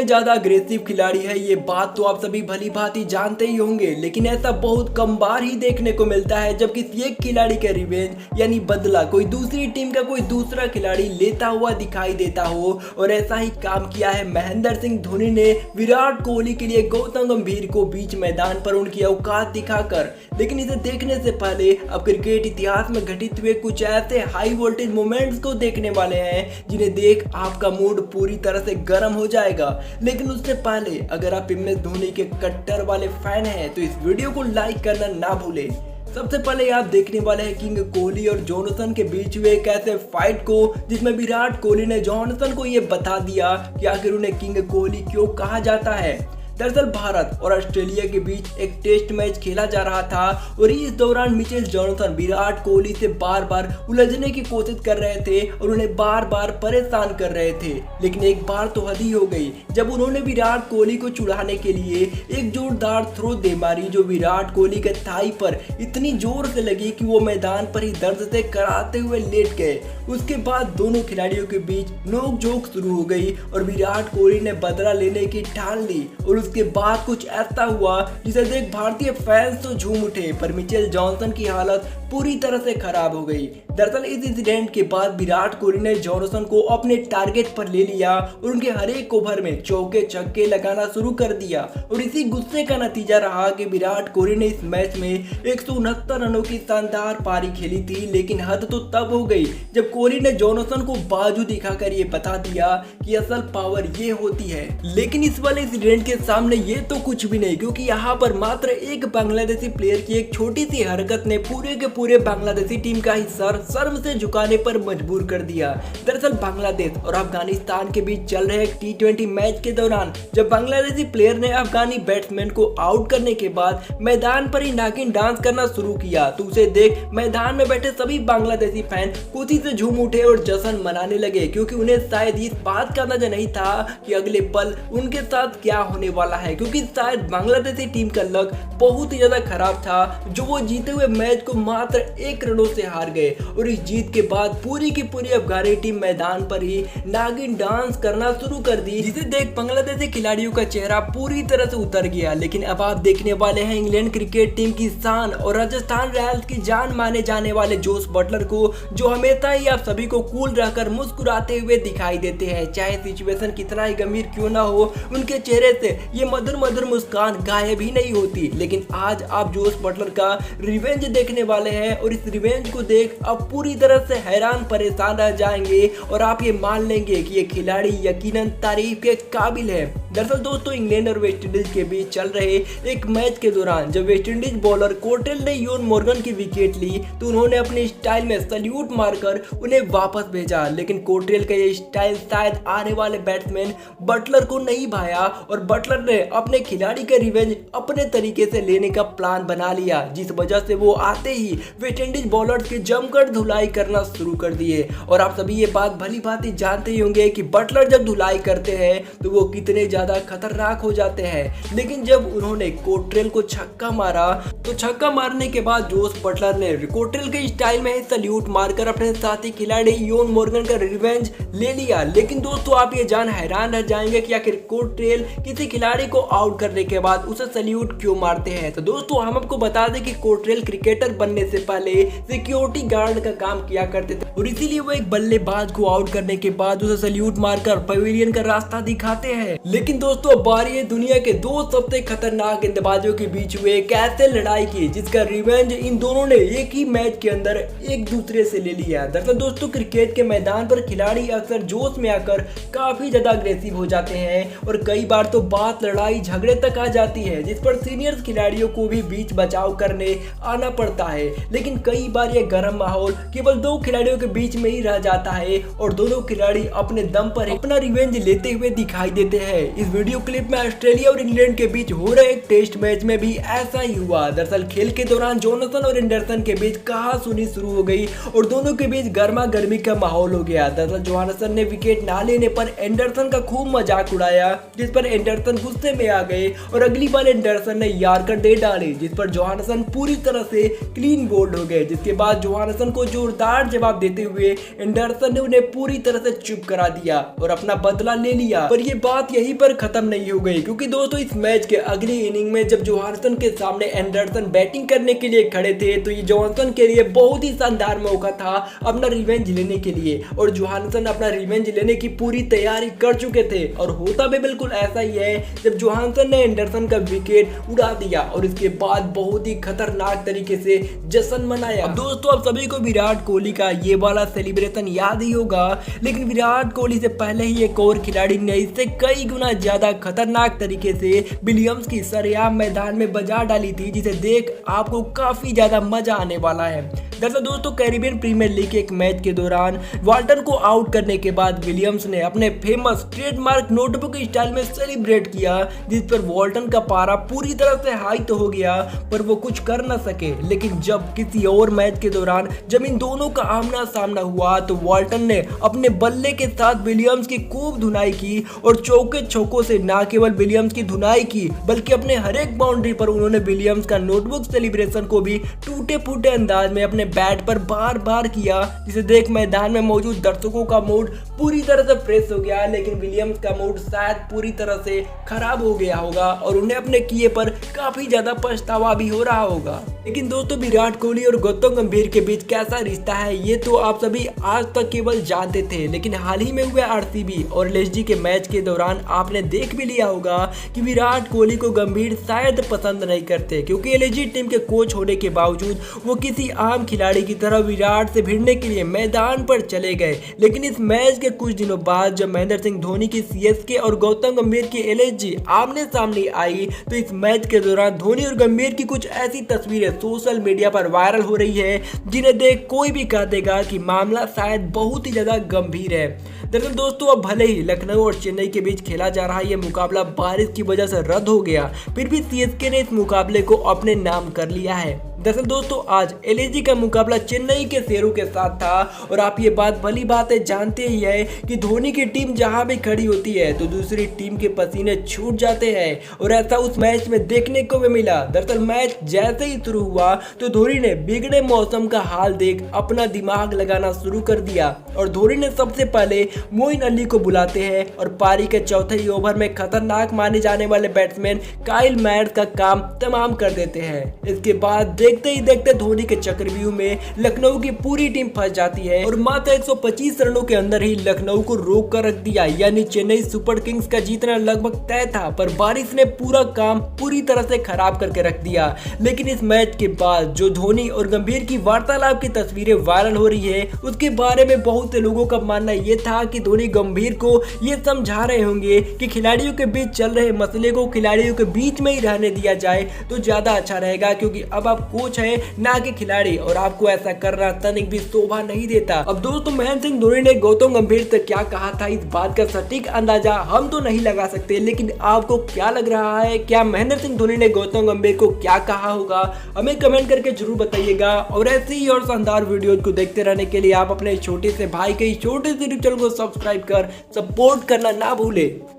ज्यादा अग्रेसिव खिलाड़ी है ये बात तो आप सभी भली भांति जानते ही होंगे, लेकिन ऐसा बहुत कम बार ही देखने को मिलता है जब किसी एक खिलाड़ी का रिवेंज यानी बदला कोई दूसरी टीम का कोई दूसरा खिलाड़ी लेता हुआ दिखाई देता हो। और ऐसा ही काम किया है महेंद्र सिंह धोनी ने विराट कोहली के लिए गौतम गंभीर को बीच मैदान पर उनकी औकात दिखाकर। लेकिन इसे देखने से पहले अब क्रिकेट इतिहास में घटित हुए कुछ ऐसे हाई वोल्टेज मोमेंट्स को देखने वाले हैं जिन्हें देख आपका मूड पूरी तरह से गर्म हो जाएगा। लेकिन उससे पहले अगर आप MS धोनी के कट्टर वाले फैन हैं तो इस वीडियो को लाइक करना ना भूलें। सबसे पहले आप देखने वाले हैं किंग कोहली और जॉनसन के बीच हुए एक ऐसे फाइट को जिसमें विराट कोहली ने जॉनसन को यह बता दिया कि आखिर उन्हें किंग कोहली क्यों कहा जाता है। दरअसल भारत और ऑस्ट्रेलिया के बीच एक टेस्ट मैच खेला जा रहा था और इस दौरान मिचेल जॉनसन विराट कोहली से बार बार उलझने की कोशिश कर रहे थे और उन्हें बार बार परेशान कर रहे थे। लेकिन एक बार तो हद ही हो गई जब उन्होंने विराट कोहली को छुड़ाने के लिए एक जोरदार थ्रो दे मारी जो विराट कोहली के थाई पर इतनी जोर से लगी कि वो मैदान पर ही दर्द से कराते हुए लेट गए। उसके बाद दोनों खिलाड़ियों के बीच नोकझोंक शुरू हो गई और विराट कोहली ने बदला लेने की ठान ली। और उसके बाद कुछ ऐसा हुआ जिसे देख भारतीय फैंस तो झूम उठे, पर मिचेल जॉनसन की हालत पूरी तरह से खराब हो गई। दरअसल इस इंसिडेंट के बाद विराट कोहली ने जॉनसन को अपने टारगेट पर ले लिया और उनके हर एक ओवर में चौके छक्के लगाना शुरू कर दिया। और इसी गुस्से का नतीजा रहा कि विराट कोहली ने इस मैच में 169 रनों की शानदार पारी खेली थी। लेकिन हद तो तब हो गई जब कोहली ने जॉनसन को बाजू दिखाकर ये बता दिया कि असल पावर ये होती है। लेकिन इस वाले इंसिडेंट के सामने ये तो कुछ भी नहीं, क्योंकि यहाँ पर मात्र एक बांग्लादेशी प्लेयर की एक छोटी सी हरकत ने पूरे के पूरे बांग्लादेशी टीम का ही सर शर्म से झुकाने पर मजबूर कर दिया। दरअसल बांग्लादेश और अफगानिस्तान के बीच चल रहे एक T20 मैच के दौरान जब बांग्लादेशी प्लेयर ने अफगानी बैट्समैन को आउट करने के बाद मैदान पर ही नागिन डांस करना शुरू किया तो उसे देख मैदान में बैठे सभी बांग्लादेशी फैन खुशी से झूम उठे और जश्न मनाने लगे, क्योंकि उन्हें शायद इस बात का अंदाजा नहीं था कि अगले पल उनके साथ क्या होने वाला है। क्योंकि शायद बांग्लादेशी टीम का लक बहुत ही ज्यादा खराब था जो वो जीते हुए मैच को मात्र 1 रनों से हार गए। और इस जीत के बाद पूरी की पूरी अफगानी टीम मैदान पर ही नागिन डांस करना शुरू कर दी, जिसे देख बांग्लादेशी खिलाड़ियों का चेहरा पूरी तरह से उतर गया। लेकिन अब आप देखने वाले हैं इंग्लैंड क्रिकेट टीम की शान और राजस्थान रॉयल्स की जान माने जाने वाले जोस बटलर को, जो हमेशा ही आप सभी को कूल रहकर मुस्कुराते हुए दिखाई देते हैं। चाहे सिचुएशन कितना ही गंभीर क्यों ना हो, उनके चेहरे से ये मधुर मधुर मुस्कान गायब ही नहीं होती। लेकिन आज आप जोस बटलर का रिवेंज देखने वाले हैं और इस रिवेंज को देख आप पूरी तरह से हैरान परेशान रह जाएंगे और आप ये मान लेंगे कि ये खिलाड़ी यकीनन तारीफ के काबिल है। दरअसल दोस्तों, इंग्लैंड और वेस्टइंडीज के बीच चल रहे एक मैच के दौरान जब वेस्टइंडीज बॉलर कोट्रेल ने इयोन मॉर्गन की विकेट ली तो उन्होंने अपने स्टाइल में सल्यूट मारकर उन्हें वापस भेजा। लेकिन कोट्रेल का ये स्टाइल शायद आने वाले बैट्समैन बटलर को नहीं भाया और बटलर ने अपने खिलाड़ी का रिवेंज अपने तरीके से लेने का प्लान बना लिया, जिस वजह से वो आते ही वेस्टइंडीज बॉलर्स के जमकर धुलाई करना शुरू कर दिए। और आप सभी ये बात भली भांति जानते ही होंगे कि बटलर जब धुलाई करते हैं तो वो कितने ज्यादा खतरनाक हो जाते हैं। लेकिन जब उन्होंने कोट्रेल को छक्का मारा तो छक्का मारने के बाद जोस बटलर ने कोट्रेल के स्टाइल में सल्यूट मारकर अपने साथी खिलाड़ी इयोन मॉर्गन का रिवेंज ले लिया। लेकिन दोस्तों, आप ये जान हैरान रह जाएंगे कि आखिर कोट्रेल किसी खिलाड़ी को आउट करने के बाद उसे सल्यूट क्यों मारते हैं। तो दोस्तों, हम आपको बता दें कि कोट्रेल क्रिकेटर बनने से पहले सिक्योरिटी गार्ड का काम किया करते थे और इसीलिए वो एक बल्लेबाज को आउट करने के बाद उसे सल्यूट मारकर पवेलियन का रास्ता दिखाते हैं। लेकिन दोस्तों, बारी है दुनिया के 2 सबसे खतरनाक गेंदबाजों के बीच हुए एक ऐसे लड़ाई की जिसका रिवेंज इन दोनों ने एक ही मैच के अंदर एक दूसरे से ले लिया। दरअसल दोस्तों, क्रिकेट के मैदान पर खिलाड़ी अक्सर जोश में आकर काफी ज्यादा अग्रेसिव हो जाते हैं और कई बार तो बात लड़ाई झगड़े तक आ जाती है, जिस पर सीनियर खिलाड़ियों को भी बीच बचाव करने आना पड़ता है। लेकिन कई बार यह गर्म माहौल केवल 2 खिलाड़ियों के बीच में ही रह जाता है और दोनों खिलाड़ी अपने दम पर अपना रिवेंज लेते हुए दिखाई देते हैं। इस वीडियो क्लिप में ऑस्ट्रेलिया और इंग्लैंड के बीच हो रहे एक टेस्ट मैच में भी ऐसा ही हुआ। दरअसल खेल के दौरान जॉनसन और एंडरसन के बीच कहासुनी शुरू हो गई और दोनों के बीच गर्मा गर्मी का माहौल हो गया। दरअसल जॉनसन ने विकेट ना लेने पर एंडरसन का खूब मजाक उड़ाया, जिस पर एंडरसन गुस्से में आ गए और अगली बार एंडरसन ने यार्कर दे डाली, जिस पर जॉनसन पूरी तरह से क्लीन बोल्ड हो गए। जिसके बाद जॉनसन को जोरदार जवाब देते हुए एंडरसन ने उन्हें पूरी तरह से चुप करा दिया और अपना बदला ले लिया। पर यह बात यहीं पर खत्म नहीं हो गई, क्योंकि दोस्तों इस मैच के अगली इनिंग में जब जोहानसन के सामने एंडरसन बैटिंग करने के लिए खड़े थे तो ये जोहानसन के लिए बहुत ही शानदार मौका था अपना रिवेंज लेने के लिए, और जोहानसन अपना रिवेंज लेने की पूरी तैयारी कर चुके थे। और होता भी बिल्कुल ऐसा ही है जब जोहानसन ने एंडरसन का विकेट उड़ा दिया और इसके बाद बहुत ही खतरनाक तरीके से जश्न मनाया। अब दोस्तों आप सभी को विराट कोहली का ये वाला सेलिब्रेशन याद ही होगा, लेकिन विराट कोहली से पहले ही एक और खिलाड़ी ने इससे कई गुना ज्यादा खतरनाक तरीके से विलियम्स की सरेआम मैदान में बजा डाली थी, जिसे देख आपको काफी ज्यादा मजा आने वाला है। दरअसल दोस्तों कैरिबियन प्रीमियर लीग के एक मैच के दौरान वाल्टन को आउट करने के बाद विलियम्स ने अपने फेमस ट्रेडमार्क नोटबुक स्टाइल में सेलिब्रेट किया, जिस पर वाल्टन का पारा पूरी तरह से हाई तो हो गया पर वो कुछ कर न सके। लेकिन जब किसी और मैच के दौरान जब इन दोनों का आमना सामना हुआ तो वाल्टन ने अपने बल्ले के साथ विलियम्स की खूब धुनाई की और चौके छक्कों से न केवल विलियम्स की धुनाई की बल्कि अपने हर एक बाउंड्री पर उन्होंने विलियम्स का नोटबुक सेलिब्रेशन को भी टूटे फूटे अंदाज में अपने बैट पर बार बार किया, जिसे देख मैदान में मौजूद दर्शकों का मूड पूरी तरह से फ्रेश हो गया। लेकिन विलियम्स का मूड शायद पूरी तरह से खराब हो गया होगा और उन्हें अपने किए पर काफी ज्यादा पछतावा भी हो रहा होगा। लेकिन दोस्तों विराट कोहली और गौतम गंभीर के बीच कैसा रिश्ता है ये तो आप सभी आज तक केवल जानते थे, लेकिन हाल ही में हुए आरसीबी और एलएसजी के मैच के दौरान आपने देख भी लिया होगा कि विराट कोहली को गंभीर शायद पसंद नहीं करते, क्योंकि एलएसजी टीम के कोच होने के बावजूद वो किसी आम खिलाड़ी की तरह विराट से भिड़ने के लिए मैदान पर चले गए। लेकिन इस मैच के कुछ दिनों बाद जब महेंद्र सिंह धोनी की सीएसके और गौतम गंभीर की एलएसजी आमने सामने आई तो इस मैच के दौरान धोनी और गंभीर की कुछ ऐसी तस्वीरें सोशल मीडिया पर वायरल हो रही है जिन्हें देख कोई भी कह देगा कि मामला शायद बहुत ही ज्यादा गंभीर है। दरअसल दोस्तों अब भले ही लखनऊ और चेन्नई के बीच खेला जा रहा ये मुकाबला बारिश की वजह से रद्द हो गया, फिर भी सीएसके ने इस मुकाबले को अपने नाम कर लिया है। दरअसल दोस्तों आज एलएसजी का मुकाबला चेन्नई के शेरों के साथ था और आप ये बात भली बात है जानते ही है कि धोनी की टीम जहां भी खड़ी होती है तो दूसरी टीम के पसीने छूट जाते हैं और ऐसा उस मैच में देखने को भी मिला। दरअसल मैच जैसे ही शुरू हुआ तो धोनी ने बिगड़े मौसम का हाल देख अपना दिमाग लगाना शुरू कर दिया और धोनी ने सबसे पहले मोइन अली को बुलाते हैं और पारी के चौथे ही ओवर में खतरनाक माने जाने वाले बैट्समैन काइल मैयर्स का काम तमाम कर देते हैं। इसके बाद देखते ही देखते धोनी के चक्रव्यूह में लखनऊ की पूरी टीम फंस जाती है और मात्र 125 रनों के अंदर ही लखनऊ को रोक कर रख दिया, यानी चेन्नई सुपर किंग्स का जीतना लगभग तय था। पर बारिश ने पूरा काम पूरी तरह से खराब करके रख दिया। लेकिन इस मैच के बाद जो धोनी और गंभीर की वार्तालाप की तस्वीरें वायरल हो रही है उसके बारे में बहुत से लोगों का मानना यह था कि धोनी गंभीर को ये समझा रहे होंगे कि खिलाड़ियों के बीच चल रहे मसले को खिलाड़ियों के बीच में ही रहने दिया जाए तो ज्यादा अच्छा रहेगा, क्योंकि अब आप कोच है ना कि खिलाड़ी और आपको ऐसा करना तनिक भी शोभा नहीं देता। अब दोस्तों महेंद्र सिंह धोनी ने गौतम गंभीर से क्या कहा था इस बात का सटीक अंदाजा हम तो नहीं लगा सकते, लेकिन आपको क्या लग रहा है, क्या महेंद्र सिंह धोनी ने गौतम गंभीर को क्या कहा होगा, हमें कमेंट करके जरूर बताइएगा। और ऐसे ही और शानदार वीडियो को देखते रहने के लिए आप अपने छोटे से भाई के छोटे से चैनल को सब्सक्राइब कर सपोर्ट करना ना भूले।